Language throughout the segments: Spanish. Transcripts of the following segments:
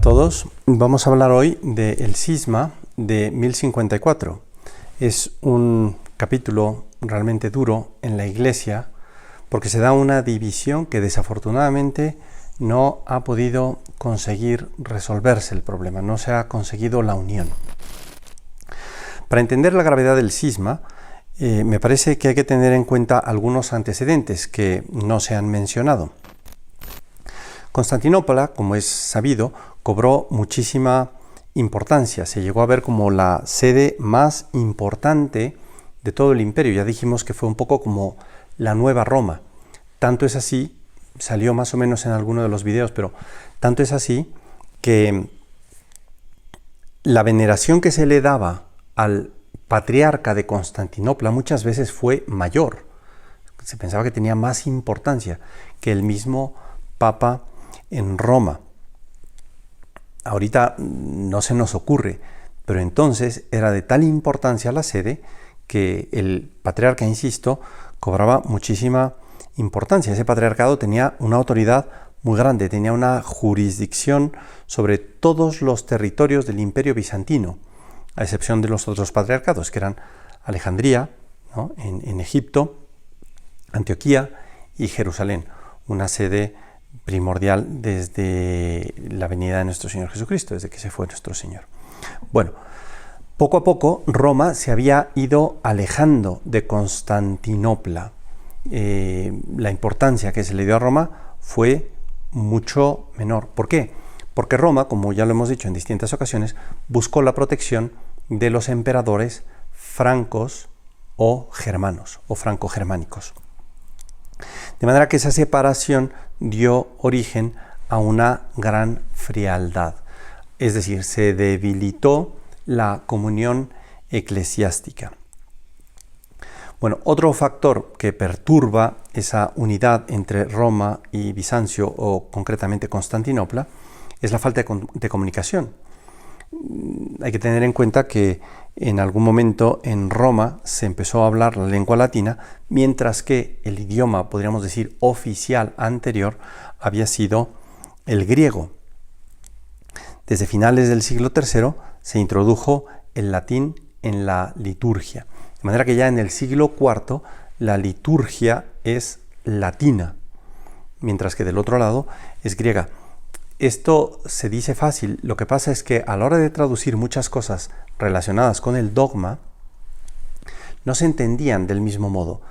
todos. Vamos a hablar hoy del cisma de 1054. Es un capítulo realmente duro en la Iglesia porque se da una división que desafortunadamente no ha podido conseguir resolverse el problema, no se ha conseguido la unión. Para entender la gravedad del cisma, me parece que hay que tener en cuenta algunos antecedentes que no se han mencionado. Constantinopla, como es sabido, cobró muchísima importancia. Se llegó a ver como la sede más importante de todo el imperio. Ya dijimos que fue un poco como la nueva Roma. Tanto es así, salió más o menos en alguno de los videos, pero tanto es así que la veneración que se le daba al patriarca de Constantinopla muchas veces fue mayor. Se pensaba que tenía más importancia que el mismo Papa en Roma. Ahorita no se nos ocurre, pero entonces era de tal importancia la sede que el patriarca, insisto, cobraba muchísima importancia. Ese patriarcado tenía una autoridad muy grande, tenía una jurisdicción sobre todos los territorios del Imperio Bizantino, a excepción de los otros patriarcados, que eran Alejandría, ¿no?, en Egipto, Antioquía y Jerusalén, una sede primordial desde la venida de nuestro Señor Jesucristo, desde que se fue nuestro Señor. Bueno, poco a poco Roma se había ido alejando de Constantinopla. La importancia que se le dio a Roma fue mucho menor. ¿Por qué? Porque Roma, como ya lo hemos dicho en distintas ocasiones, buscó la protección de los emperadores francos o germanos o franco-germánicos. De manera que esa separación dio origen a una gran frialdad, es decir, se debilitó la comunión eclesiástica. Bueno, otro factor que perturba esa unidad entre Roma y Bizancio, o concretamente Constantinopla, es la falta de comunicación. Hay que tener en cuenta que en algún momento en Roma se empezó a hablar la lengua latina, mientras que el idioma, podríamos decir, oficial anterior había sido el griego. Desde finales del siglo III se introdujo el latín en la liturgia, de manera que ya en el siglo IV la liturgia es latina, mientras que del otro lado es griega. Esto se dice fácil, lo que pasa es que a la hora de traducir muchas cosas relacionadas con el dogma, no se entendían del mismo modo.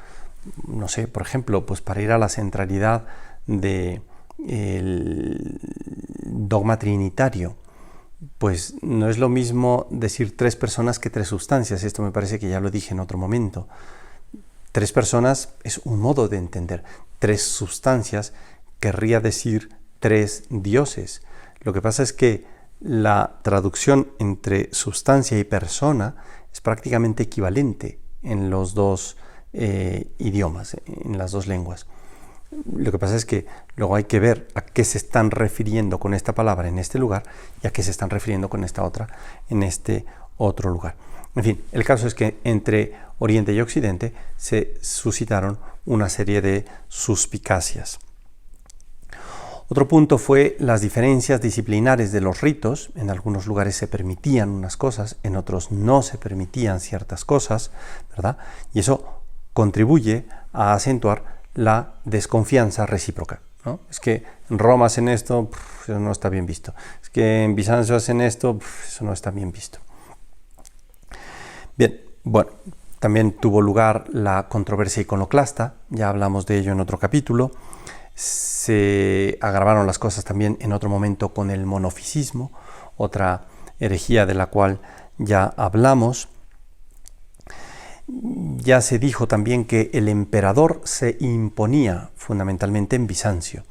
No sé, por ejemplo, pues para ir a la centralidad del dogma trinitario, pues no es lo mismo decir tres personas que tres sustancias. Esto me parece que ya lo dije en otro momento. Tres personas es un modo de entender. Tres sustancias querría decir tres dioses. Lo que pasa es que la traducción entre sustancia y persona es prácticamente equivalente en los dos idiomas, en las dos lenguas. Lo que pasa es que luego hay que ver a qué se están refiriendo con esta palabra en este lugar y a qué se están refiriendo con esta otra en este otro lugar. En fin, el caso es que entre Oriente y Occidente se suscitaron una serie de suspicacias. Otro punto fue las diferencias disciplinares de los ritos. En algunos lugares se permitían unas cosas, en otros no se permitían ciertas cosas, ¿verdad? Y eso contribuye a acentuar la desconfianza recíproca, ¿no? Es que en Roma hacen esto, eso no está bien visto. Es que en Bizancio hacen esto, eso no está bien visto. Bien, bueno, también tuvo lugar la controversia iconoclasta, ya hablamos de ello en otro capítulo. Se agravaron las cosas también en otro momento con el monofisismo, otra herejía de la cual ya hablamos. Ya se dijo también que el emperador se imponía fundamentalmente en Bizancio.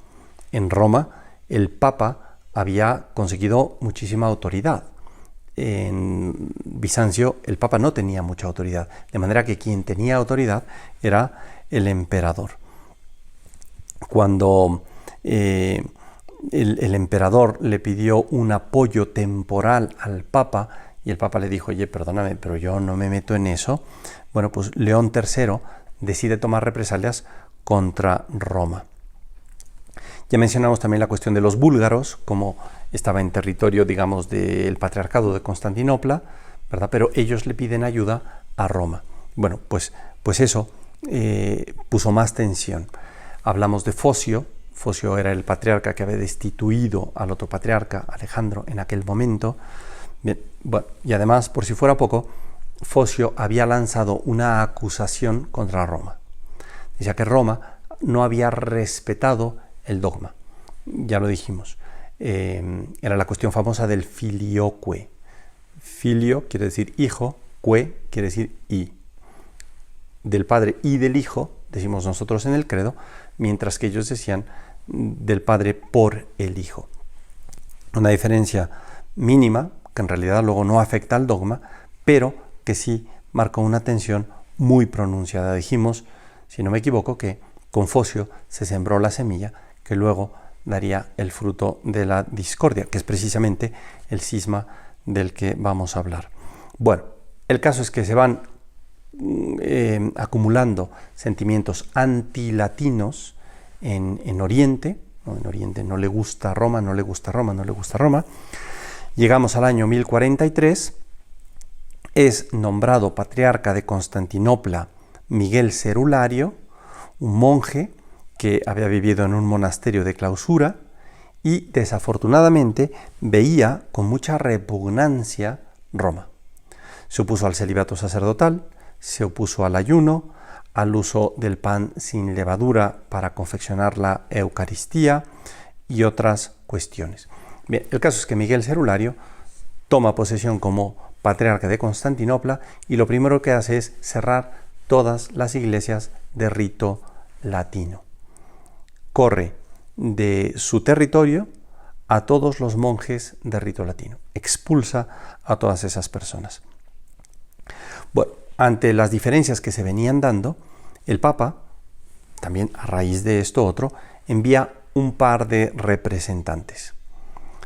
En Roma, el Papa había conseguido muchísima autoridad. En Bizancio, el Papa no tenía mucha autoridad, de manera que quien tenía autoridad era el emperador. Cuando el emperador le pidió un apoyo temporal al Papa y el Papa le dijo, oye, perdóname, pero yo no me meto en eso, bueno, pues León III decide tomar represalias contra Roma. Ya mencionamos también la cuestión de los búlgaros, como estaba en territorio, digamos, del Patriarcado de Constantinopla, ¿verdad? Pero ellos le piden ayuda a Roma. Bueno, pues eso puso más tensión. Hablamos de Focio. Focio era el patriarca que había destituido al otro patriarca, Alejandro, en aquel momento. Bien, bueno, y además, por si fuera poco, Focio había lanzado una acusación contra Roma. Decía que Roma no había respetado el dogma. Ya lo dijimos. Era la cuestión famosa del filioque. Filio quiere decir hijo, que quiere decir y. Del Padre y del Hijo, decimos nosotros en el credo, mientras que ellos decían del Padre por el Hijo. Una diferencia mínima, que en realidad luego no afecta al dogma, pero que sí marcó una tensión muy pronunciada. Dijimos, si no me equivoco, que con Focio se sembró la semilla que luego daría el fruto de la discordia, que es precisamente el cisma del que vamos a hablar. Bueno, el caso es que se van acumulando sentimientos antilatinos en Oriente. En Oriente no le gusta Roma, no le gusta Roma, no le gusta Roma. Llegamos al año 1043, es nombrado patriarca de Constantinopla Miguel Cerulario, un monje que había vivido en un monasterio de clausura y desafortunadamente veía con mucha repugnancia Roma. Se opuso al celibato sacerdotal, se opuso al ayuno, al uso del pan sin levadura para confeccionar la Eucaristía y otras cuestiones. Bien, el caso es que Miguel Cerulario toma posesión como patriarca de Constantinopla y lo primero que hace es cerrar todas las iglesias de rito latino. Corre de su territorio a todos los monjes de rito latino, expulsa a todas esas personas. Bueno, ante las diferencias que se venían dando, el Papa, también a raíz de esto otro, envía un par de representantes.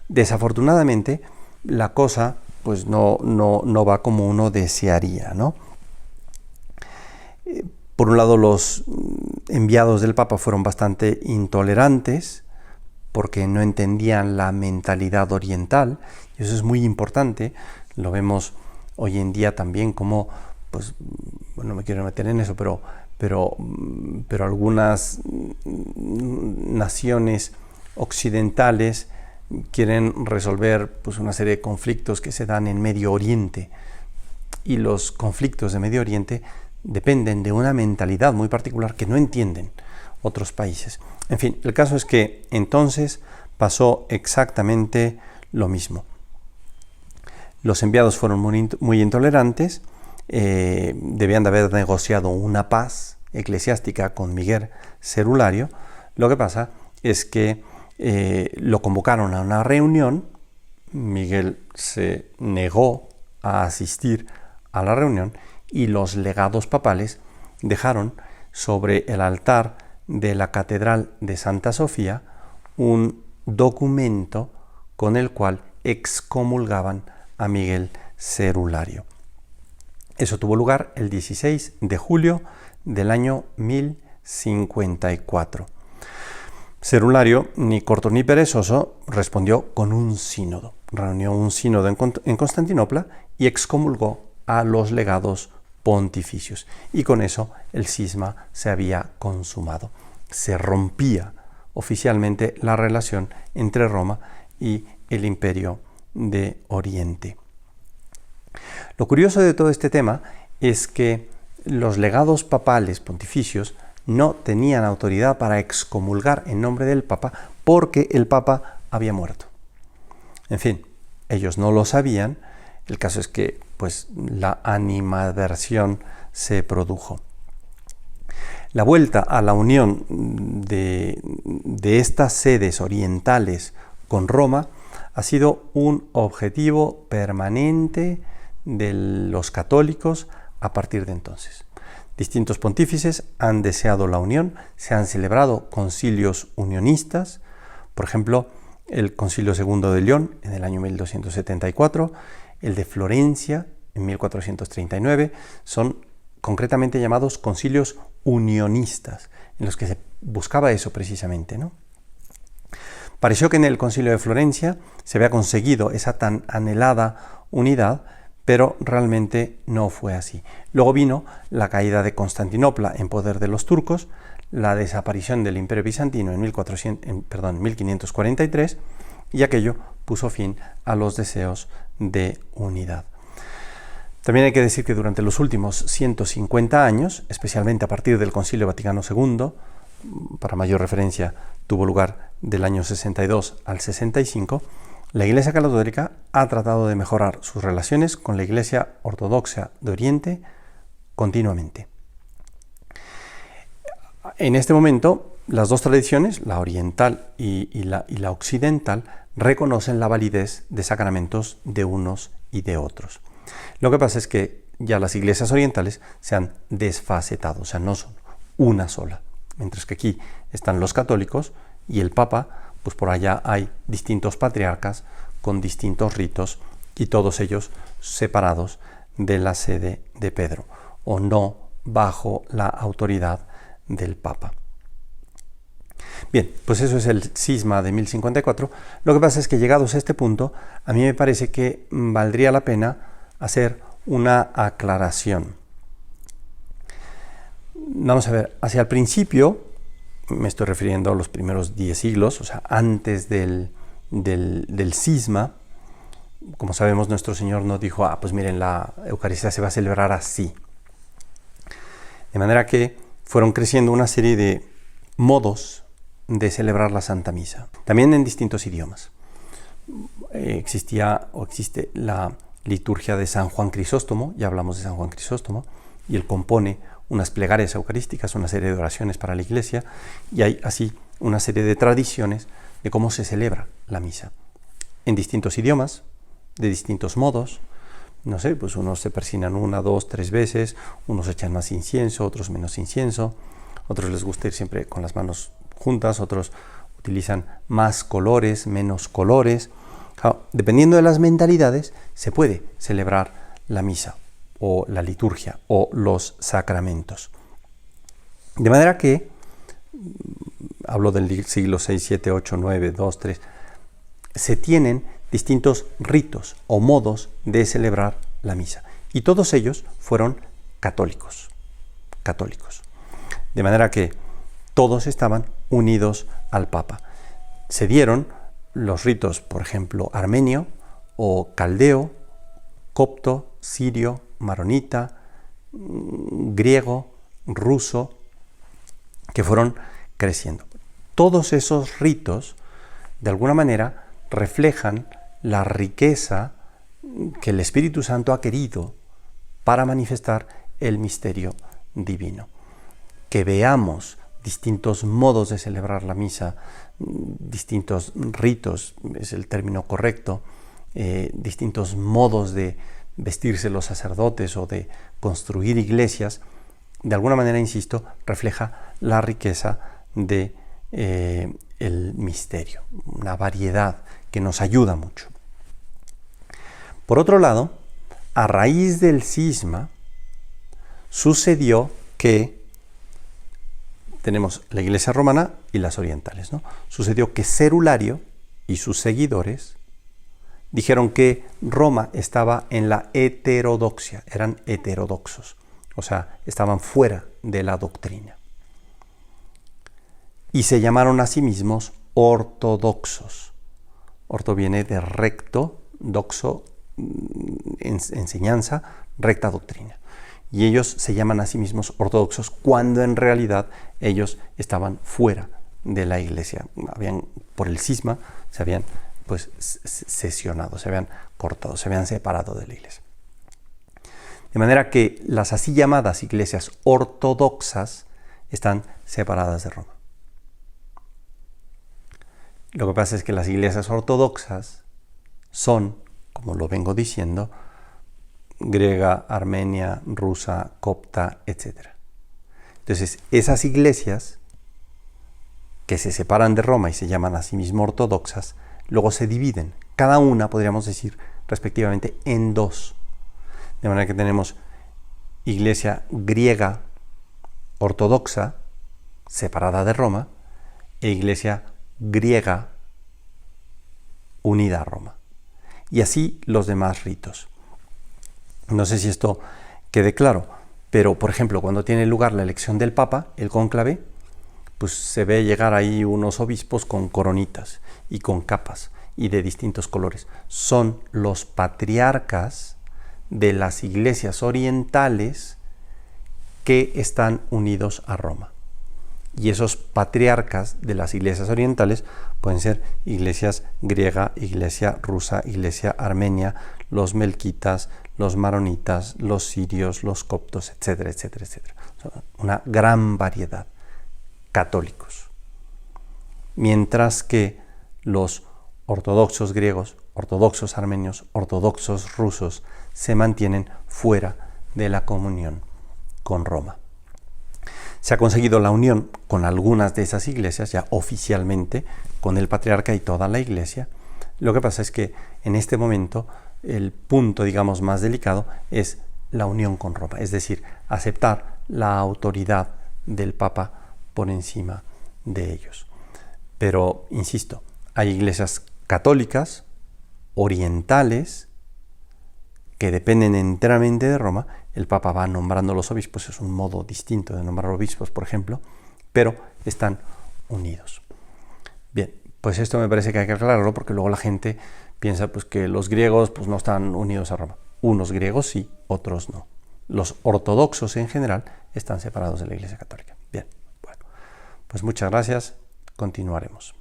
Desafortunadamente, la cosa pues no va como uno desearía, ¿no? Por un lado, los enviados del Papa fueron bastante intolerantes porque no entendían la mentalidad oriental, y eso es muy importante. Lo vemos hoy en día también como, pues, no me quiero meter en eso, pero algunas naciones occidentales quieren resolver pues una serie de conflictos que se dan en Medio Oriente, y los conflictos de Medio Oriente dependen de una mentalidad muy particular que no entienden otros países. En fin, el caso es que entonces pasó exactamente lo mismo. Los enviados fueron muy intolerantes, debían de haber negociado una paz eclesiástica con Miguel Cerulario. Lo que pasa es que lo convocaron a una reunión. Miguel se negó a asistir a la reunión y los legados papales dejaron sobre el altar de la Catedral de Santa Sofía un documento con el cual excomulgaban a Miguel Cerulario. Eso tuvo lugar el 16 de julio del año 1054. Cerulario, ni corto ni perezoso, respondió con un sínodo. Reunió un sínodo en Constantinopla y excomulgó a los legados pontificios. Y con eso el cisma se había consumado. Se rompía oficialmente la relación entre Roma y el Imperio de Oriente. Lo curioso de todo este tema es que los legados papales pontificios no tenían autoridad para excomulgar en nombre del Papa porque el Papa había muerto. En fin, ellos no lo sabían. El caso es que pues, la animadversión se produjo. La vuelta a la unión de estas sedes orientales con Roma ha sido un objetivo permanente de los católicos a partir de entonces. Distintos pontífices han deseado la unión, se han celebrado concilios unionistas, por ejemplo, el Concilio II de León en el año 1274, el de Florencia en 1439, son concretamente llamados concilios unionistas, en los que se buscaba eso precisamente, ¿no? Pareció que en el Concilio de Florencia se había conseguido esa tan anhelada unidad, pero realmente no fue así. Luego vino la caída de Constantinopla en poder de los turcos, la desaparición del Imperio Bizantino en 1543, y aquello puso fin a los deseos de unidad. También hay que decir que durante los últimos 150 años, especialmente a partir del Concilio Vaticano II, para mayor referencia tuvo lugar del año 62 al 65, la Iglesia Católica ha tratado de mejorar sus relaciones con la Iglesia Ortodoxa de Oriente continuamente. En este momento, las dos tradiciones, la oriental y la occidental, reconocen la validez de sacramentos de unos y de otros. Lo que pasa es que ya las iglesias orientales se han desfacetado, o sea, no son una sola. Mientras que aquí están los católicos y el Papa, pues por allá hay distintos patriarcas con distintos ritos y todos ellos separados de la sede de Pedro, o no bajo la autoridad del Papa. Bien, pues eso es el cisma de 1054. Lo que pasa es que llegados a este punto, a mí me parece que valdría la pena hacer una aclaración. Vamos a ver, hacia el principio, me estoy refiriendo a los primeros 10 siglos, o sea, antes del cisma, como sabemos, nuestro Señor nos dijo, pues miren, la Eucaristía se va a celebrar así. De manera que fueron creciendo una serie de modos de celebrar la Santa Misa, también en distintos idiomas. Existía o existe la liturgia de San Juan Crisóstomo, ya hablamos de San Juan Crisóstomo, y él compone unas plegarias eucarísticas, una serie de oraciones para la Iglesia, y hay así una serie de tradiciones de cómo se celebra la misa, en distintos idiomas, de distintos modos. No sé, pues unos se persignan 1, 2, 3 veces, unos echan más incienso, otros menos incienso, otros les gusta ir siempre con las manos juntas, otros utilizan más colores, menos colores. Dependiendo de las mentalidades, se puede celebrar la misa o la liturgia o los sacramentos. De manera que, hablo del siglo 6, 7, 8, 9, 2, 3, se tienen distintos ritos o modos de celebrar la misa. Y todos ellos fueron católicos. De manera que todos estaban unidos al Papa. Se dieron los ritos, por ejemplo, armenio o caldeo, copto, sirio, maronita, griego, ruso, que fueron creciendo. Todos esos ritos, de alguna manera, reflejan la riqueza que el Espíritu Santo ha querido para manifestar el misterio divino. Que veamos distintos modos de celebrar la misa, distintos ritos, es el término correcto, distintos modos de vestirse los sacerdotes o de construir iglesias, de alguna manera, insisto, refleja la riqueza de el misterio, una variedad que nos ayuda mucho. Por otro lado, a raíz del cisma, sucedió que tenemos la Iglesia romana y las orientales, ¿no? Sucedió que Cerulario y sus seguidores dijeron que Roma estaba en la heterodoxia, eran heterodoxos, o sea, estaban fuera de la doctrina. Y se llamaron a sí mismos ortodoxos. Orto viene de recto, doxo, enseñanza, recta doctrina. Y ellos se llaman a sí mismos ortodoxos cuando en realidad ellos estaban fuera de la Iglesia. Por el cisma se habían sesionado, se habían cortado, se habían separado de la Iglesia. De manera que las así llamadas iglesias ortodoxas están separadas de Roma. Lo que pasa es que las iglesias ortodoxas son, como lo vengo diciendo, griega, armenia, rusa, copta, etc. Entonces, esas iglesias que se separan de Roma y se llaman a sí mismas ortodoxas, luego se dividen, cada una, podríamos decir, respectivamente, en dos. De manera que tenemos iglesia griega ortodoxa, separada de Roma, e iglesia griega unida a Roma. Y así los demás ritos. No sé si esto quede claro, pero por ejemplo, cuando tiene lugar la elección del Papa, el cónclave, pues se ve llegar ahí unos obispos con coronitas y con capas y de distintos colores. Son los patriarcas de las iglesias orientales que están unidos a Roma. Y esos patriarcas de las iglesias orientales pueden ser iglesias griega, iglesia rusa, iglesia armenia, los melquitas, los maronitas, los sirios, los coptos, etcétera, etcétera, etcétera. Una gran variedad. Católicos. Mientras que los ortodoxos griegos, ortodoxos armenios, ortodoxos rusos se mantienen fuera de la comunión con Roma. Se ha conseguido la unión con algunas de esas iglesias, ya oficialmente, con el patriarca y toda la iglesia. Lo que pasa es que en este momento el punto, digamos, más delicado es la unión con Roma, es decir, aceptar la autoridad del Papa por encima de ellos. Pero, insisto, hay iglesias católicas, orientales, que dependen enteramente de Roma. El Papa va nombrando los obispos, es un modo distinto de nombrar obispos, por ejemplo, pero están unidos. Bien, pues esto me parece que hay que aclararlo, porque luego la gente piensa pues, que los griegos pues, no están unidos a Roma. Unos griegos sí, otros no. Los ortodoxos en general están separados de la Iglesia Católica. Bien, bueno, pues muchas gracias, continuaremos.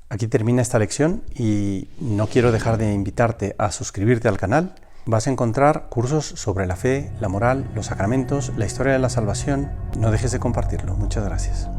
Aquí termina esta lección y no quiero dejar de invitarte a suscribirte al canal. Vas a encontrar cursos sobre la fe, la moral, los sacramentos, la historia de la salvación. No dejes de compartirlo. Muchas gracias.